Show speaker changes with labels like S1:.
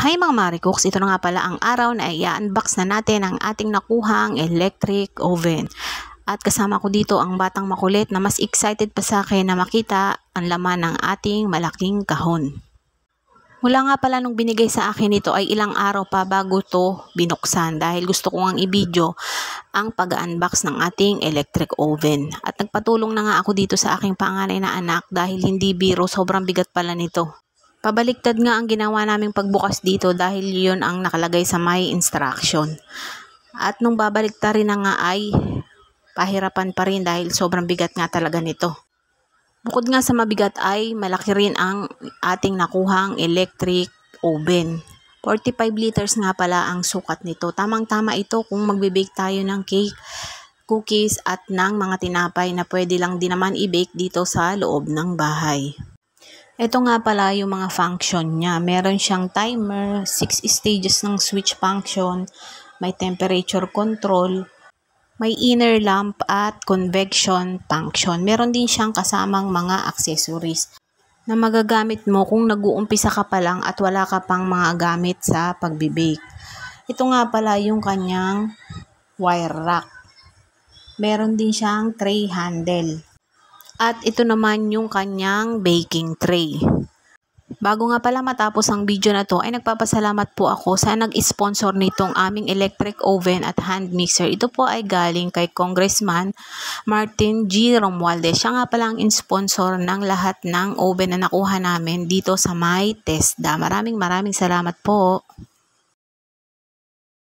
S1: Hi mga Maricooks, ito na nga pala ang araw na i-unbox na natin ang ating nakuhang electric oven. At kasama ko dito ang batang makulit na mas excited pa sa akin na makita ang laman ng ating malaking kahon. Mula nga pala nung binigay sa akin ito ay ilang araw pa bago to binuksan dahil gusto ko ngang i-video ang pag-unbox ng ating electric oven. At nagpatulong na nga ako dito sa aking panganay na anak dahil hindi biro, sobrang bigat pala nito. Pabaliktad nga ang ginawa naming pagbukas dito dahil yun ang nakalagay sa may instruction. At nung babaliktad rin na nga ay pahirapan pa rin dahil sobrang bigat nga talaga nito. Bukod nga sa mabigat ay malaki rin ang ating nakuhang electric oven. 45 liters nga pala ang sukat nito. Tamang-tama ito kung magbe-bake tayo ng cake, cookies at ng mga tinapay na pwede lang din naman i-bake dito sa loob ng bahay. Ito nga pala yung mga function niya. Meron siyang timer, 6 stages ng switch function, may temperature control, may inner lamp at convection function. Meron din siyang kasamang mga accessories na magagamit mo kung nag-uumpisa ka pa lang at wala ka pang mga gamit sa pagbe-bake. Ito nga pala yung kanyang wire rack. Meron din siyang tray handle. At ito naman yung kanyang baking tray. Bago nga pala matapos ang video na to ay nagpapasalamat po ako sa nag-sponsor nitong aming electric oven at hand mixer. Ito po ay galing kay Congressman Martin G. Romualdez. Siya nga pala ang sponsor ng lahat ng oven na nakuha namin dito sa may TESDA. Maraming salamat po.